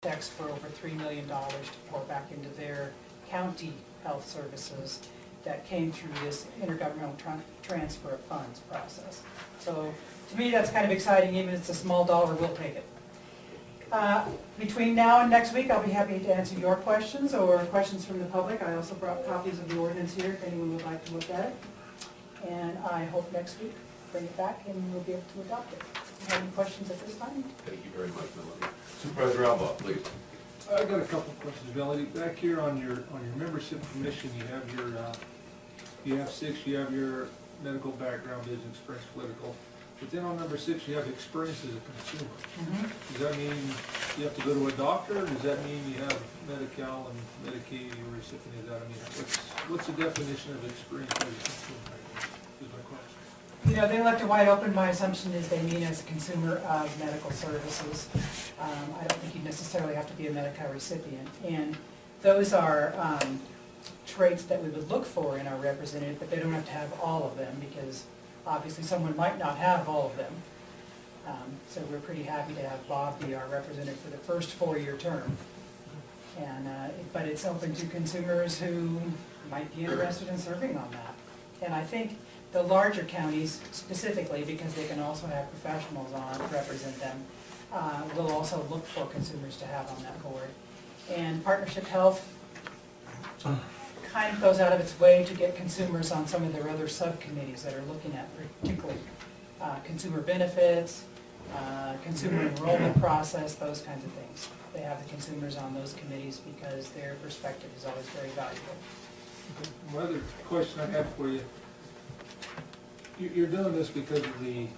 checks for over $3 million to pour back into their county health services that came through this intergovernmental transfer of funds process. So to me, that's kind of exciting. Even if it's a small dollar, we'll take it. Between now and next week, I'll be happy to answer your questions or questions from the public. I also brought copies of the ordinance here if anyone would like to look at it. And I hope next week bring it back and we'll be able to adopt it. Do you have any questions at this time? Thank you very much, Melanie. Supervisor Alba, please. I've got a couple of questions, Melanie. Back here on your membership commission, you have your you have 6. You have your medical background, business experience, political. But then on number 6, you have experience as a consumer. Mm-hmm. Does that mean you have to go to a doctor? Or does that mean you have Medi-Cal and Medicaid recipient? Is that, I mean, what's the definition of experience as a consumer? Is my question. You know, they left it wide open. My assumption is they mean as a consumer of medical services. I don't think you necessarily have to be a Medi-Cal recipient. And those are traits that we would look for in our representative, but they don't have to have all of them because obviously someone might not have all of them. So we're pretty happy to have Bob be our representative for the first 4-year term. And, but it's open to consumers who might be interested in serving on that. And I think the larger counties specifically, because they can also have professionals on, represent them, will also look for consumers to have on that board. And Partnership Health kind of goes out of its way to get consumers on some of their other subcommittees that are looking at particularly consumer benefits, consumer enrollment process, those kinds of things. They have the consumers on those committees because their perspective is always very valuable. Okay. One other question I have for you. You're doing this because of the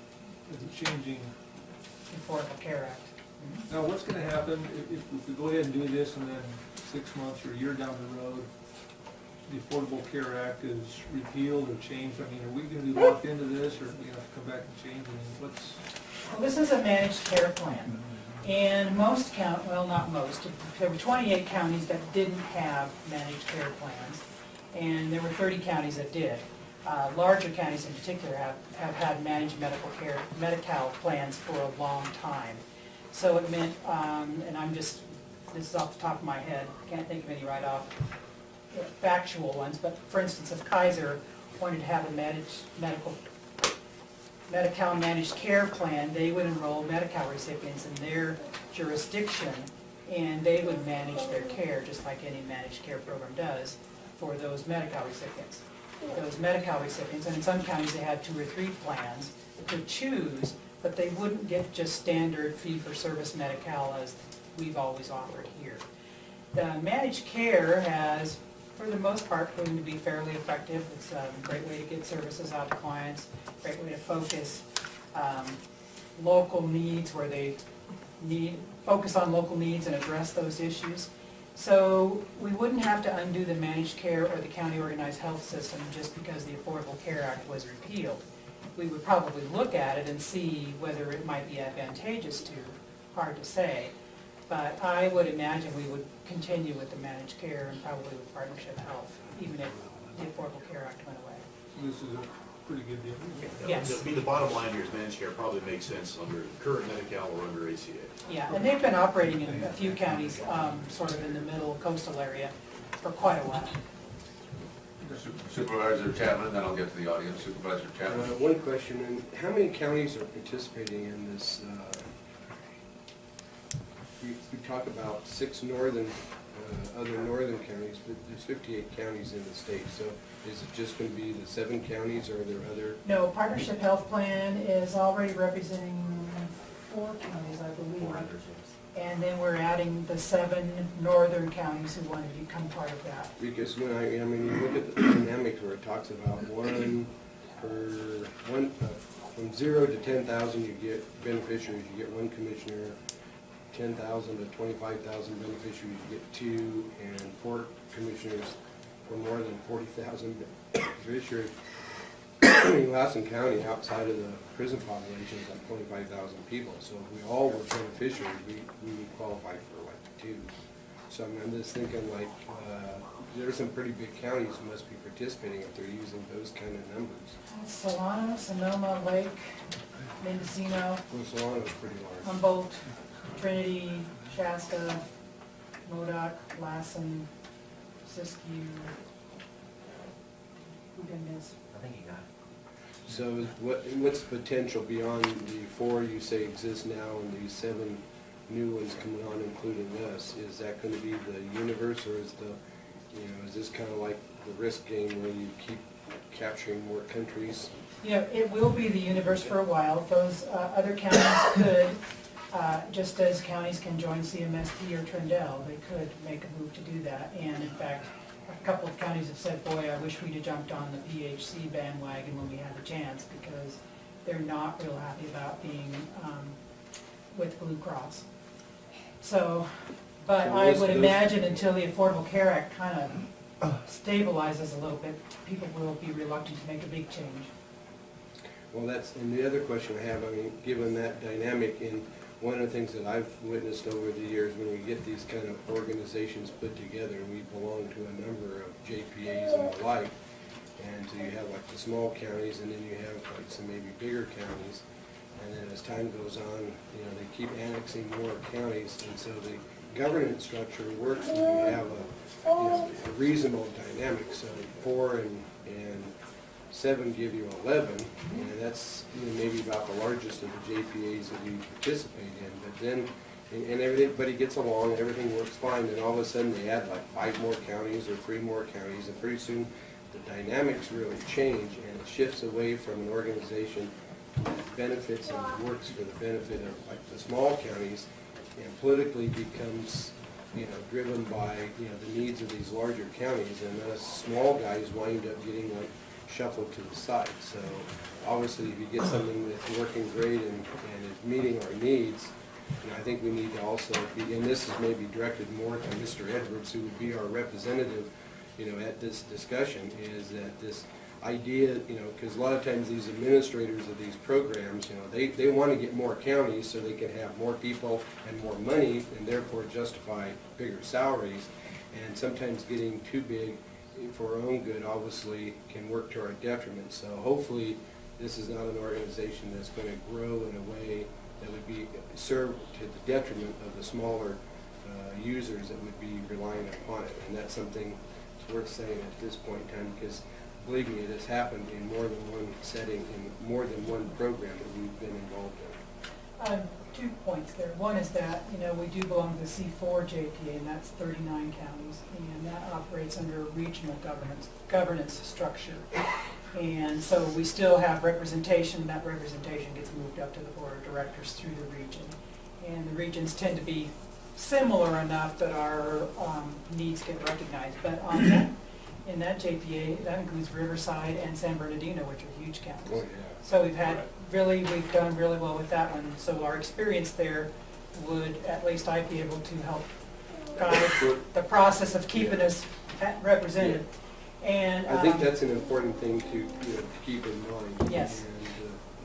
changing. Affordable Care Act. Now, what's going to happen if we go ahead and do this and then 6 months or a year down the road, the Affordable Care Act is repealed or changed? I mean, are we going to be locked into this, or are we going to have to come back and change? I mean, what's... Well, this is a managed care plan. And most well, not most, there were 28 counties that didn't have managed care plans, and there were 30 counties that did. Larger counties in particular have had managed Medi-Cal plans for a long time. So it meant, and this is off the top of my head, can't think of any right off, factual ones, but for instance, if Kaiser wanted to have a Medi-Cal managed care plan, they would enroll Medi-Cal recipients in their jurisdiction, and they would manage their care, just like any managed care program does, for those Medi-Cal recipients. Those Medi-Cal recipients, and in some counties they had 2 or 3 plans to choose, but they wouldn't get just standard fee-for-service Medi-Cal as we've always offered here. The managed care has, for the most part, proven to be fairly effective. It's a great way to get services out to clients, great way to focus local needs where they focus on local needs and address those issues. So we wouldn't have to undo the managed care or the county organized health system just because the Affordable Care Act was repealed. We would probably look at it and see whether it might be advantageous to, hard to say. But I would imagine we would continue with the managed care and probably with Partnership Health, even if the Affordable Care Act went away. So this is a pretty good deal. Yes. I mean, the bottom line here is managed care probably makes sense under current Medi-Cal or under ACA. Yeah, and they've been operating in a few counties, sort of in the middle coastal area, for quite a while. Supervisor Chapman, then I'll get to the audience. Supervisor Chapman. One question, and how many counties are participating in this? We talk about 6 other northern counties, but there's 58 counties in the state. So is it just going to be the 7 counties, or are there other? No, Partnership Health Plan is already representing 4 counties, I believe. And then we're adding the 7 northern counties who want to become part of that. Because when I mean, you look at the dynamics where it talks about from 0 to 10,000 you get beneficiaries, you get 1 commissioner. 10,000 to 25,000 beneficiaries, you get 2, and 4 commissioners for more than 40,000 beneficiaries. In Lassen County, outside of the prison population, is like 25,000 people. So if we all were beneficiaries, we would qualify for like 2. So I'm just thinking like there's some pretty big counties who must be participating if they're using those kind of numbers. Solano, Sonoma, Lake, Mendocino, Well, Solano's pretty large. Humboldt, Trinity, Shasta, Modoc, Lassen, Siskiyou, who did this? I think you got it. So what's the potential beyond the 4 you say exist now and these 7 new ones coming on, including us? Is that gonna be the universe, or is is this kinda like the risk game where you keep capturing more countries? It will be the universe for a while. Those other counties could, just as counties can join CMSD or Trindle, they could make a move to do that. And in fact, a couple of counties have said, boy, I wish we'd have jumped on the PHC bandwagon when we had the chance, because they're not real happy about being with Blue Cross. So, but So I those- would those- imagine until the Affordable Care Act kind of stabilizes a little bit, people will be reluctant to make a big change. Well, and the other question I have, I mean, given that dynamic, and one of the things that I've witnessed over the years, when we get these kind of organizations put together, and we belong to a number of JPAs and the like, and so you have like the small counties, and then you have like some maybe bigger counties, and then as time goes on, they keep annexing more counties, and so the governance structure works when you have a reasonable dynamic. So 4 and 7 give you 11, and that's maybe about the largest of the JPAs that we participate in. But then, and everybody gets along, everything works fine, and all of a sudden they add like 5 more counties or 3 more counties, and pretty soon the dynamics really change, and it shifts away from an organization that benefits and works for the benefit of like the small counties, and politically becomes driven by the needs of these larger counties, and us small guys wind up getting like shuffled to the side. So obviously, if you get something that's working great and is meeting our needs, I think we need to also be, and this is maybe directed more to Mr. Edwards, who would be our representative, at this discussion, is that this idea, because a lot of times these administrators of these programs, they want to get more counties so they can have more people and more money, and therefore justify bigger salaries. And sometimes getting too big for our own good obviously can work to our detriment. So hopefully this is not an organization that's going to grow in a way that would be served to the detriment of the smaller users that would be relying upon it. And that's something that's worth saying at this point in time, because believe me, it has happened in more than one setting, in more than one program that we've been involved in. 2 points there. One is that, we do belong to the C4 JPA, and that's 39 counties, and that operates under a regional governance structure. And so we still have representation. That representation gets moved up to the board of directors through the region. And the regions tend to be similar enough that our needs get recognized. But on that, in that JPA, that includes Riverside and San Bernardino, which are huge counties. Oh, yeah. So we've done really well with that one. So our experience there would, at least I'd be able to help guide the process of keeping us represented. And I think that's an important thing to keep in mind. Yes.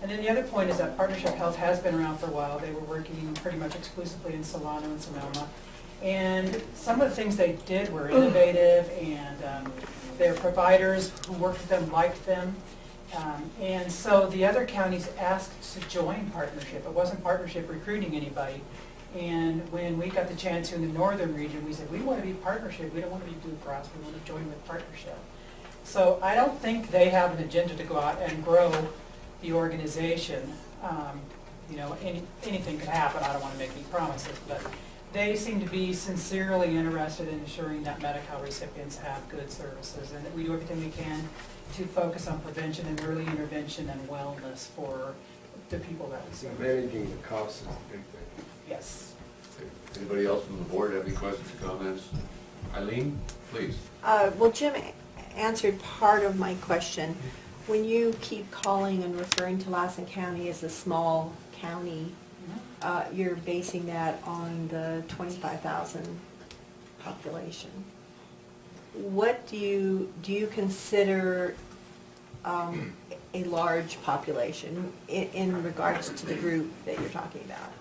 And then the other point is that Partnership Health has been around for a while. They were working pretty much exclusively in Solano and Sonoma. And some of the things they did were innovative, and their providers who worked with them liked them. And so the other counties asked to join Partnership. It wasn't Partnership recruiting anybody. And when we got the chance in the northern region, we said, we want to be Partnership. We don't want to be Blue Cross. We want to join with Partnership. So I don't think they have an agenda to go out and grow the organization. Anything could happen. I don't want to make any promises, but they seem to be sincerely interested in ensuring that Medi-Cal recipients have good services, and that we do everything we can to focus on prevention and early intervention and wellness for the people that we So serve. managing the costs is a big thing. Yes. Anybody else from the board have any questions or comments? Eileen, please. Well, Jim answered part of my question. When you keep calling and referring to Lassen County as a small county, you're basing that on the 25,000 population. What do you consider a large population in regards to the group that you're talking about?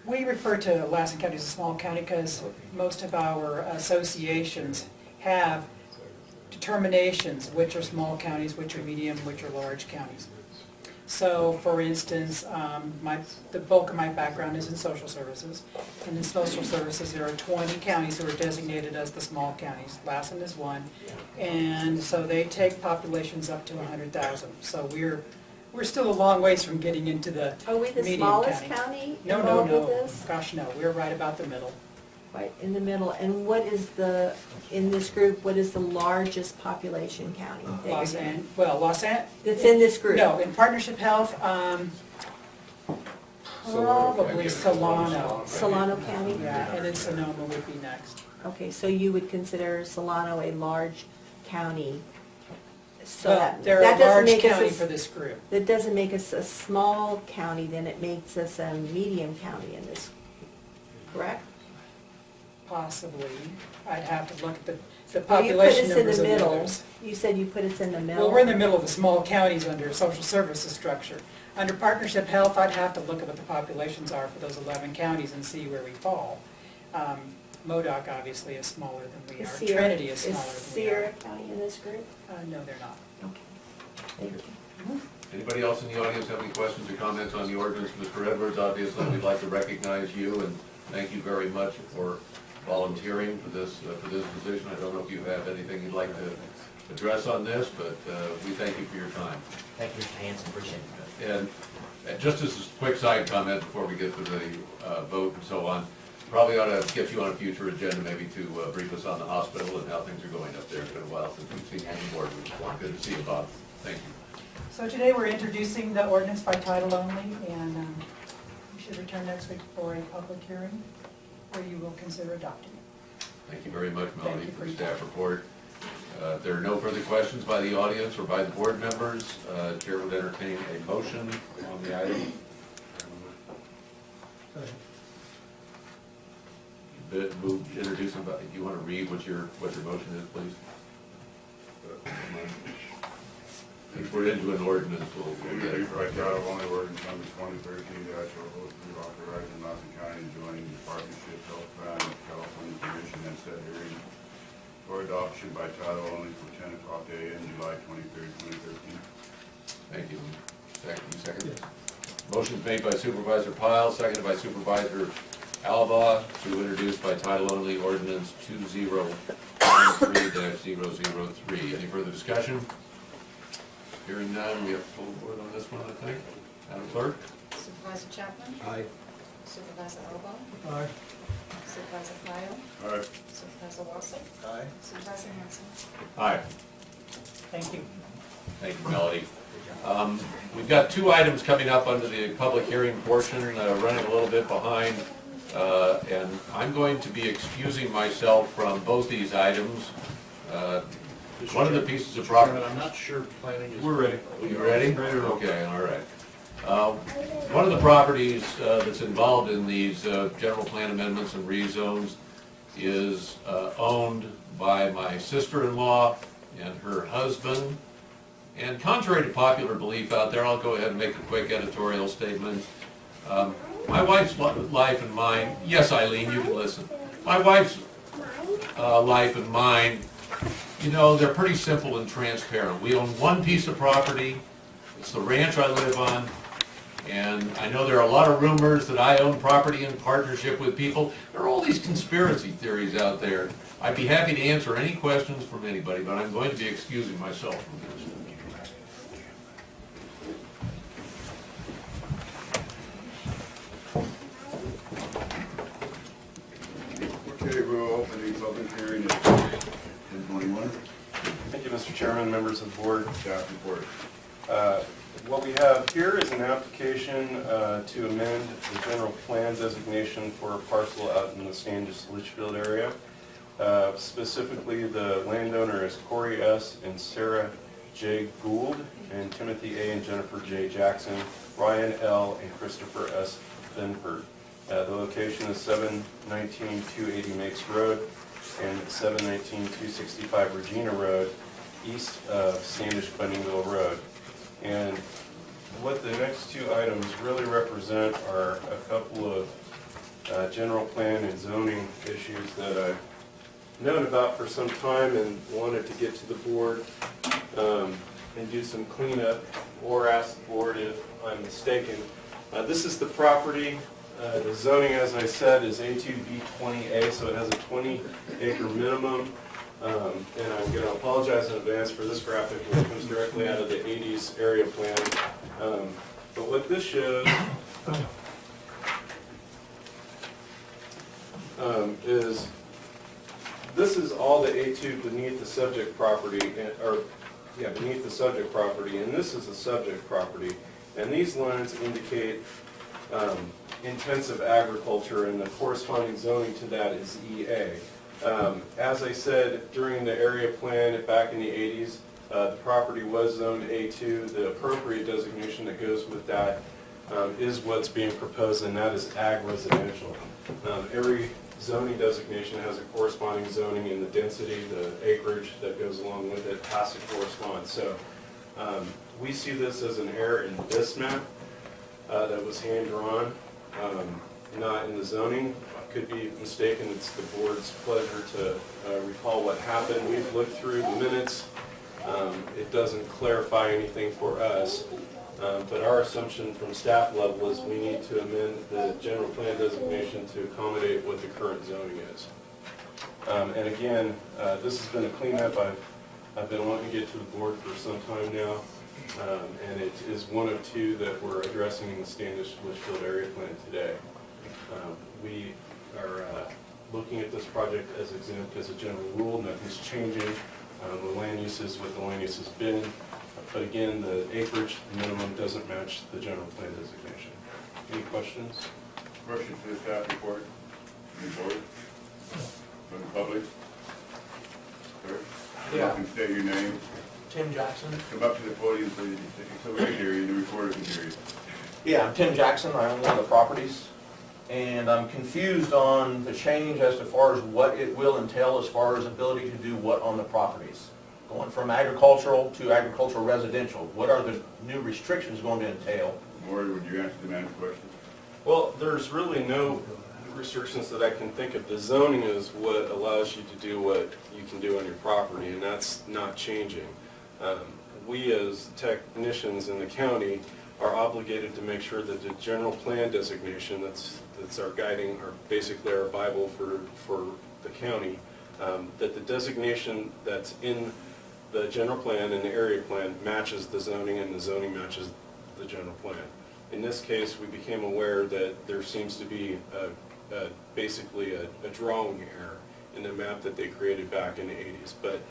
We refer to Lassen County as a small county because most of our associations have determinations which are small counties, which are medium, which are large counties. So, for instance, the bulk of my background is in social services. And in social services, there are 20 counties who are designated as the small counties. Lassen is one. And so they take populations up to 100,000. So we're still a long ways from getting into the Are we the medium smallest county. county No, involved with no. this? Gosh, no, we're right about the middle. Right in the middle. And what is in this group, what is the largest population county? that you're Los in? An, well, Los An. That's in this group? No, in Partnership Health, probably Solano. Solano. Solano County? Yeah, and then Sonoma would be next. Okay, so you would consider Solano a large county? So Well, that they're that a doesn't large make us county a- for this group. That doesn't make us a small county, then it makes us a medium county in this, correct? Possibly. I'd have to look at the Well, you put population us in numbers the of the middle. others. You said you put us in the middle? Well, we're in the middle of the small counties under social services structure. Under Partnership Health, I'd have to look at what the populations are for those 11 counties and see where we fall. MODOC obviously is smaller than we are. Trinity is smaller than we are. Is Sierra County in this group? No, they're not. Okay, thank you. Anybody else in the audience have any questions or comments on the ordinance? Mr. Edwards, obviously, we'd like to recognize you and thank you very much for volunteering for this position. I don't know if you have anything you'd like to address on this, but we thank you for your time. Thank you, Mr. Hanson, appreciate it. And just as a quick side comment before we get to the vote and so on, probably ought to get you on a future agenda maybe to brief us on the hospital and how things are going up there. It's been a while since we've seen you on the board. It's good to see you, Bob. Thank you. So today we're introducing the ordinance by title only, and we should return next week for a public hearing where you will consider adopting it. Thank you very much, Thank Melanie, you for for the your staff time. report. If there are no further questions by the audience or by the board members, Chair would entertain a motion on the item. Introduce them, do you want to read what your motion is, please? If we're into an ordinance, we'll get it. By title only, ordinance number 2013-003, authorizing Lassen County to join the Partnership Health Plan with California Commission and set hearing for adoption by title only for 10 o'clock a.m. July 23rd, 2013. Thank you. Second? Motion's made by Supervisor Pyle, seconded by Supervisor Alba to introduce by title only ordinance 2013-003. Any further discussion? Hearing none, we have full board on this one, I think. Madam Clerk? Supervisor Chapman? Aye. Supervisor Alba? Aye. Supervisor Kyle? All right. Supervisor Wassel? Aye. Supervisor Hanson? Aye. Thank you. Thank you, Melody. We've got two items coming up under the public hearing portion, running a little bit behind. And I'm going to be excusing myself from both these items. One of the pieces of property. I'm not sure planning is. We're ready. Are you ready? Ready to roll. Okay, all right. One of the properties that's involved in these general plan amendments and rezones is owned by my sister-in-law and her husband. And contrary to popular belief out there, I'll go ahead and make a quick editorial statement. My wife's life and mine, yes, Eileen, you can listen. My wife's life and mine, you know, they're pretty simple and transparent. We own one piece of property. It's the ranch I live on. And I know there are a lot of rumors that I own property in partnership with people. There are all these conspiracy theories out there. I'd be happy to answer any questions from anybody, but I'm going to be excusing myself from this. Okay, we'll open the public hearing at 10:21. Thank you, Mr. Chairman, members of the board. Staff report. What we have here is an application to amend the general plan designation for a parcel out in the Standish Litchfield area. Specifically, the landowner is Corey S. and Sarah J. Gould, and Timothy A. and Jennifer J. Jackson, Ryan L. and Christopher S. Benford. The location is 719-280 Makes Road and 719-265 Regina Road, east of Standish Bunningville Road. And what the next two items really represent are a couple of general plan and zoning issues that I've known about for some time and wanted to get to the board. and do some cleanup, or ask the board if I'm mistaken. This is the property. The zoning, as I said, is A2B20A, so it has a 20-acre minimum. And I'm going to apologize in advance for this graphic, which comes directly out of the 80s area plan. But what this shows is this is all the A2 beneath the subject property, beneath the subject property, and this is the subject property. And these lines indicate intensive agriculture, and the corresponding zoning to that is EA. As I said, during the area plan back in the 80s, the property was zoned A2. The appropriate designation that goes with that is what's being proposed, and that is ag residential. Every zoning designation has a corresponding zoning, and the density, the acreage that goes along with it has to correspond. So we see this as an error in this map that was hand-drawn, not in the zoning. I could be mistaken. It's the board's pleasure to recall what happened. We've looked through the minutes. It doesn't clarify anything for us, but our assumption from staff level is we need to amend the general plan designation to accommodate what the current zoning is. And again, this has been a cleanup I've been wanting to get to the board for some time now, and it is one of two that we're addressing in the Standish Litchfield area plan today. We are looking at this project as exempt as a general rule. Nothing's changing. The land use is what the land use has been. But again, the acreage minimum doesn't match the general plan designation. Any questions? Question to the staff report, from the board, from the public. Sir? Yeah. You can state your name. Tim Jackson. Come up to the podium, please, so we can hear you, the recorder can hear you. Yeah, I'm Tim Jackson. I own one of the properties. And I'm confused on the change as to far as what it will entail as far as ability to do what on the properties. Going from agricultural to agricultural residential, what are the new restrictions going to entail? Board, would you answer the man's question? Well, there's really no restrictions that I can think of. The zoning is what allows you to do what you can do on your property, and that's not changing. We as technicians in the county are obligated to make sure that the general plan designation that's our guiding, or basically our Bible for the county, that the designation that's in the general plan and the area plan matches the zoning, and the zoning matches the general plan. In this case, we became aware that there seems to be basically a drawing error in the map that they created back in the 80s. But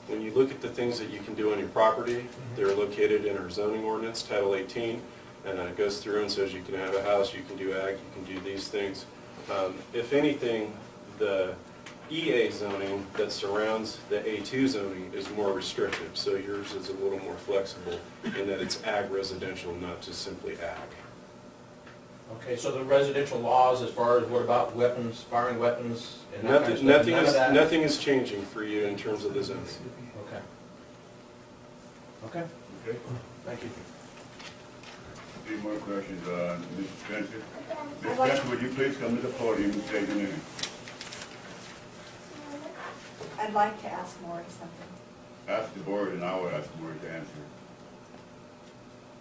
when you look at the things that you can do on your property, they're located in our zoning ordinance, Title 18, and it goes through and says you can have a house, you can do ag, you can do these things. If anything, the EA zoning that surrounds the A2 zoning is more restrictive, so yours is a little more flexible in that it's ag residential, not just simply ag. Okay, so the residential laws as far as what about weapons, firing weapons, and that kind of stuff, none of that? Nothing is changing for you in terms of the zoning. Okay. Okay, Okay. thank you. Any more questions, Mr. Spencer? Ms. I'd like- Spencer, would you please come to the podium and state your name? I'd like to ask Maury something. Ask the board, and I will ask the board to answer.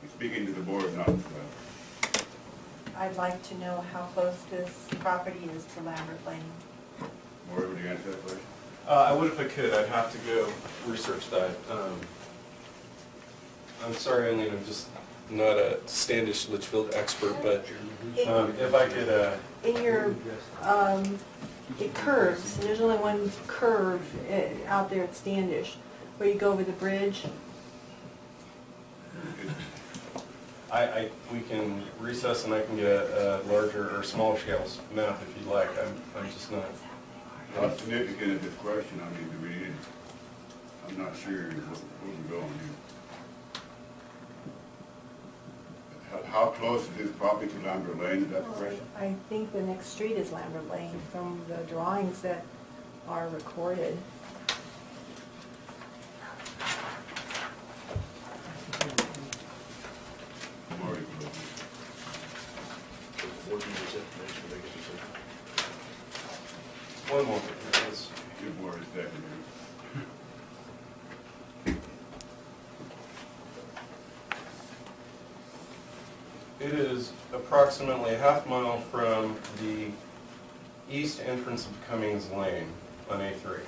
You're speaking to the board, not to the... I'd like to know how close this property is to Lambert Lane. Board, would you answer that question? I would if I could. I'd have to go research that. I'm sorry, Eileen, I'm just not a Standish Litchfield expert, but if I could, In your, it curves, and there's only one curve out there at Standish, where you go over the bridge. we can recess and I can get a larger or smaller scale map if you'd like. I'm just not. How significant is this question? I mean, do we need, I'm not sure where we're going here. How close is this property to Lambert Lane, is that the question? I think the next street is Lambert Lane from the drawings that are recorded. Maury, One more. Yes. good board is second here. It is approximately a half mile from the east entrance of Cummings Lane on A3.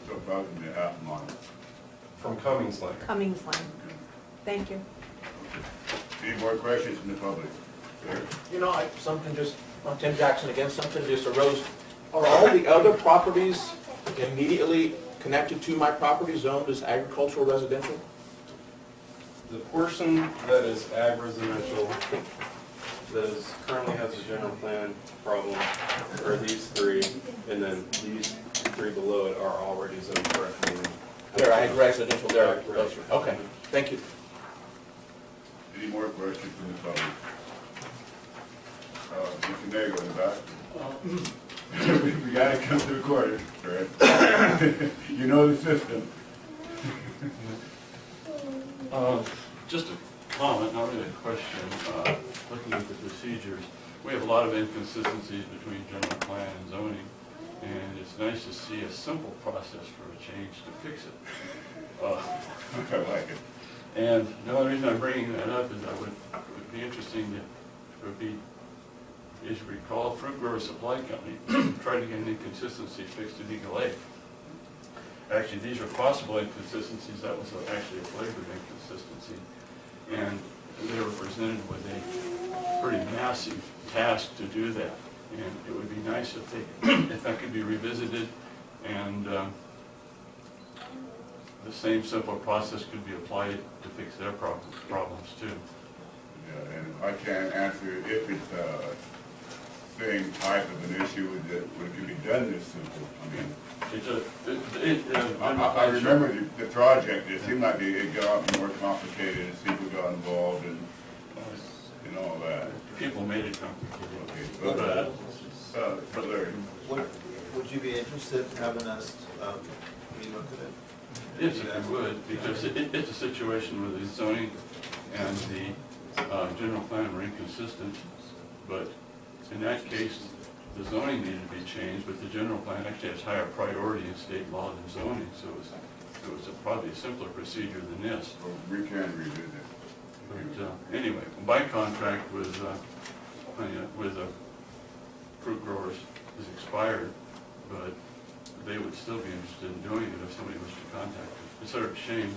So approximately a half mile. From Cummings Lane. Cummings Lane. Thank you. Any more questions from the public? Sir? You know, something just, on Tim Jackson again, something just arose. Are all the other properties immediately connected to my property zoned as agricultural residential? The portion that is ag residential, that is, currently has a general plan problem, are these three, and then these three below it are already zoned correctly. They're ag residential there. Ag residential. Okay, thank you. Any more questions from the public? Mr. Nagle in the back. We gotta come to the quarter, correct? You know the system. Just a comment, not really a question. Looking at the procedures, we have a lot of inconsistencies between general plan and zoning, and it's nice to see a simple process for a change to fix it. I like it. And the only reason I'm bringing that up is it would be interesting to, it would be, as you recall, Fruit Grower Supply Company tried to get an inconsistency fixed at Eagle Lake. Actually, these are possible inconsistencies. That was actually a flagrant inconsistency. And they were presented with a pretty massive task to do that. And it would be nice if they, if that could be revisited and the same simple process could be applied to fix their problems too. Yeah, and I can't answer if it's same type of an issue that it can be done this simple. I mean, I remember the project, it seemed like it got more complicated as people got involved and all that. People made it complicated. Okay, but Larry, Would you be interested in having us relook at it? Yes, if you would, because it's a situation where the zoning and the general plan were inconsistent, but in that case, the zoning needed to be changed, but the general plan actually has higher priority in state law than zoning, so it was probably a simpler procedure than this. we can revisit. But anyway, my contract with fruit growers is expired, but they would still be interested in doing it if somebody wished to contact them. It's sort of a shame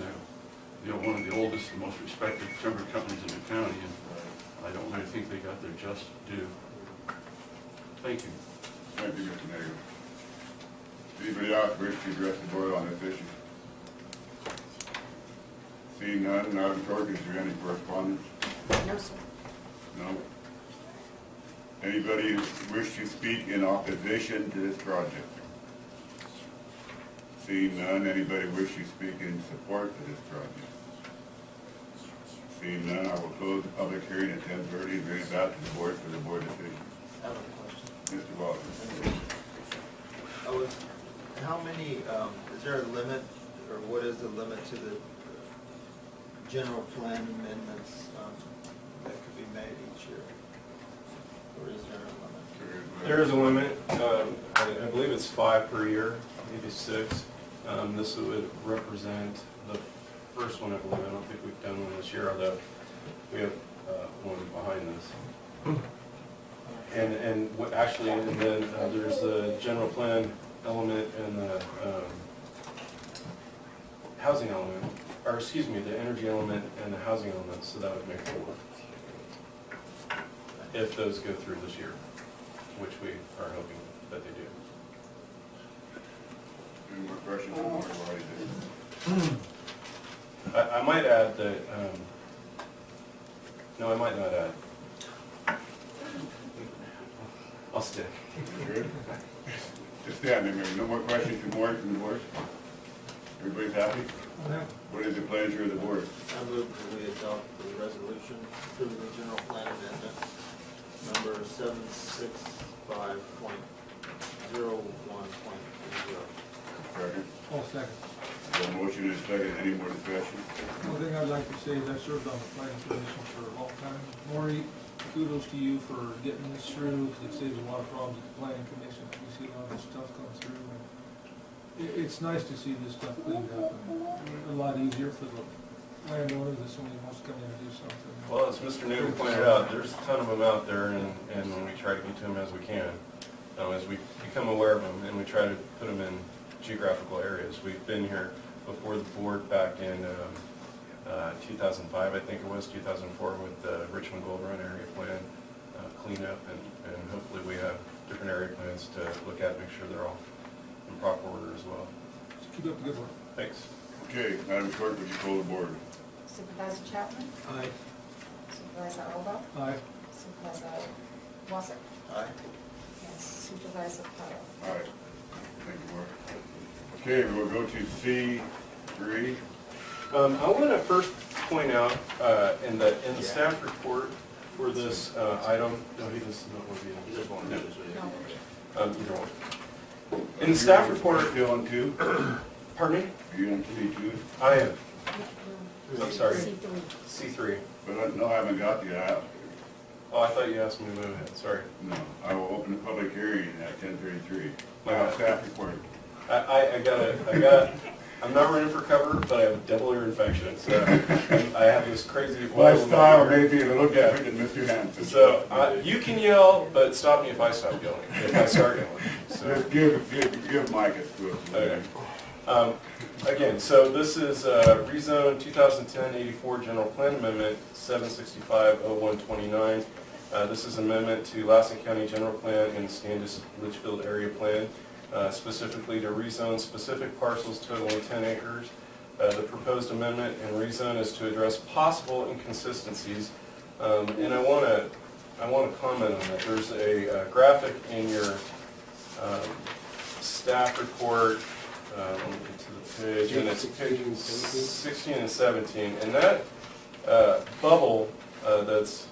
they're, one of the oldest and most respected timber companies in the county, and I don't really think they got their just due. Thank you. Thank you, Mr. Nagle. Anybody else wish to address the board on this issue? Seeing none, Madam Clerk, is there any correspondence? No, sir. No. Anybody wish to speak in opposition to this project? Seeing none, anybody wish to speak in support of this project? Seeing none, I will close the public hearing at 10:30 and bring it back to the board for the board decision. I have a question. Mr. Walker. How many, is there a limit, or what is the limit to the general plan amendments that could be made each year? Or is there a limit? There is a limit. I believe it's 5 per year, maybe 6. This would represent the first one, I believe. I don't think we've done one this year, although we have one behind this. Actually, and then there's the general plan element and the housing element, or excuse me, the energy element and the housing element, so that would make 4. If those go through this year, which we are hoping that they do. Any more questions from the board? I might add that, no, I might not add. I'll stick. Good. Just stand there, Mary. No more questions from the board? Everybody's happy? What is the pleasure of the board? I move that we adopt the resolution approving the general plan amendment number 765.01.0. Second. All second. The motion is second. Any more discussion? One thing I'd like to say is I served on the planning commission for a long time. Maury, kudos to you for getting this through, because it saves a lot of problems at the planning commission. We see a lot of this stuff come through. And it's nice to see this stuff cleaned up and a lot easier for the landowner that somebody wants to come in and do something. Well, as Mr. Newton pointed out, there's a ton of them out there, and we try to get to them as we can. As we become aware of them, and we try to put them in geographical areas. We've been here before the board back in 2005, I think it was, 2004, with the Richmond Gold Run area plan cleanup, and hopefully we have different area plans to look at, make sure they're all in proper order as well. Just keep up the good work. Thanks. Okay, Madam Clerk, would you call the board? Supervisor Chapman? Aye. Supervisor Elba? Aye. Supervisor Wassett? Aye. And Supervisor Kyle? All right. Thank you, Mark. Okay, we'll go to C3. I want to first point out in the staff report for this item, no, he does not want to be in. He just wanted to do this with you. No. Either one. In the staff report, You on two? pardon me? Are you on C2? I am. I'm sorry. C3. C3. But no, I haven't got the app. Oh, I thought you asked me to move ahead, sorry. No, I will open the public hearing at 10:33. My bad. Staff report. I'm not running for cover, but I have a devil ear infection, so I have this crazy. My style may be a little Yeah. different than Mr. Hanson. So, you can yell, but stop me if I stop yelling, if I start yelling, so. Just give Mike a scoop. Okay. Again, so this is rezone 2010-84 General Plan Amendment 765-0129. This is amendment to Lassen County General Plan and Standish Litchfield Area Plan, specifically to rezone specific parcels totaling 10 acres. The proposed amendment and rezone is to address possible inconsistencies. And I want to comment on that. There's a graphic in your staff report. Let me get to the page, and it's page 16 and 17. And that bubble that's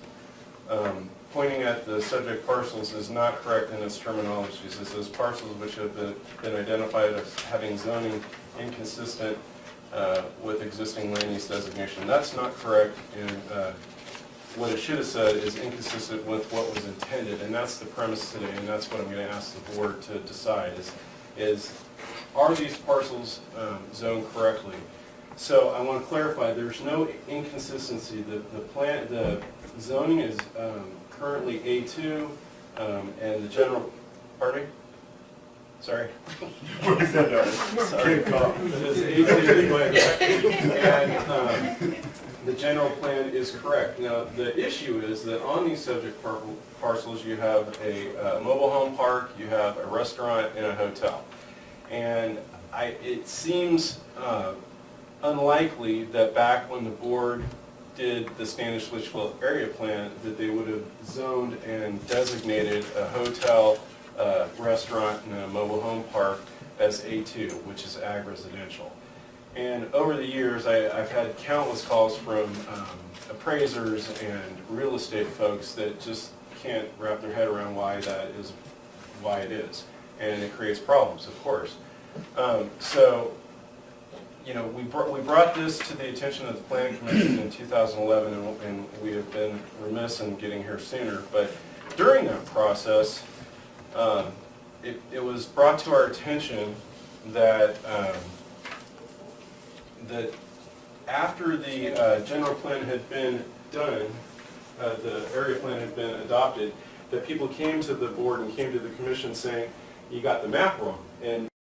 pointing at the subject parcels is not correct in its terminologies. It says parcels which have been identified as having zoning inconsistent with existing land use designation. That's not correct, and what it should have said is inconsistent with what was intended, and that's the premise today, and that's what I'm going to ask the board to decide is are these parcels zoned correctly? So I want to clarify, there's no inconsistency. The zoning is currently A2, and the general, pardon me? Sorry. What is that? Sorry. It is A2, and the general plan is correct. Now, the issue is that on these subject parcels, you have a mobile home park, you have a restaurant, and a hotel. And it seems unlikely that back when the board did the Standish Litchfield area plan, that they would have zoned and designated a hotel, restaurant, and a mobile home park as A2, which is ag residential. And over the years, I've had countless calls from appraisers and real estate folks that just can't wrap their head around why that is why it is. And it creates problems, of course. So, you know, we brought this to the attention of the Planning Commission in 2011, and we have been remiss in getting here sooner. But during that process, it was brought to our attention that that after the general plan had been done, the area plan had been adopted, that people came to the board and came to the commission saying, you got the map wrong. And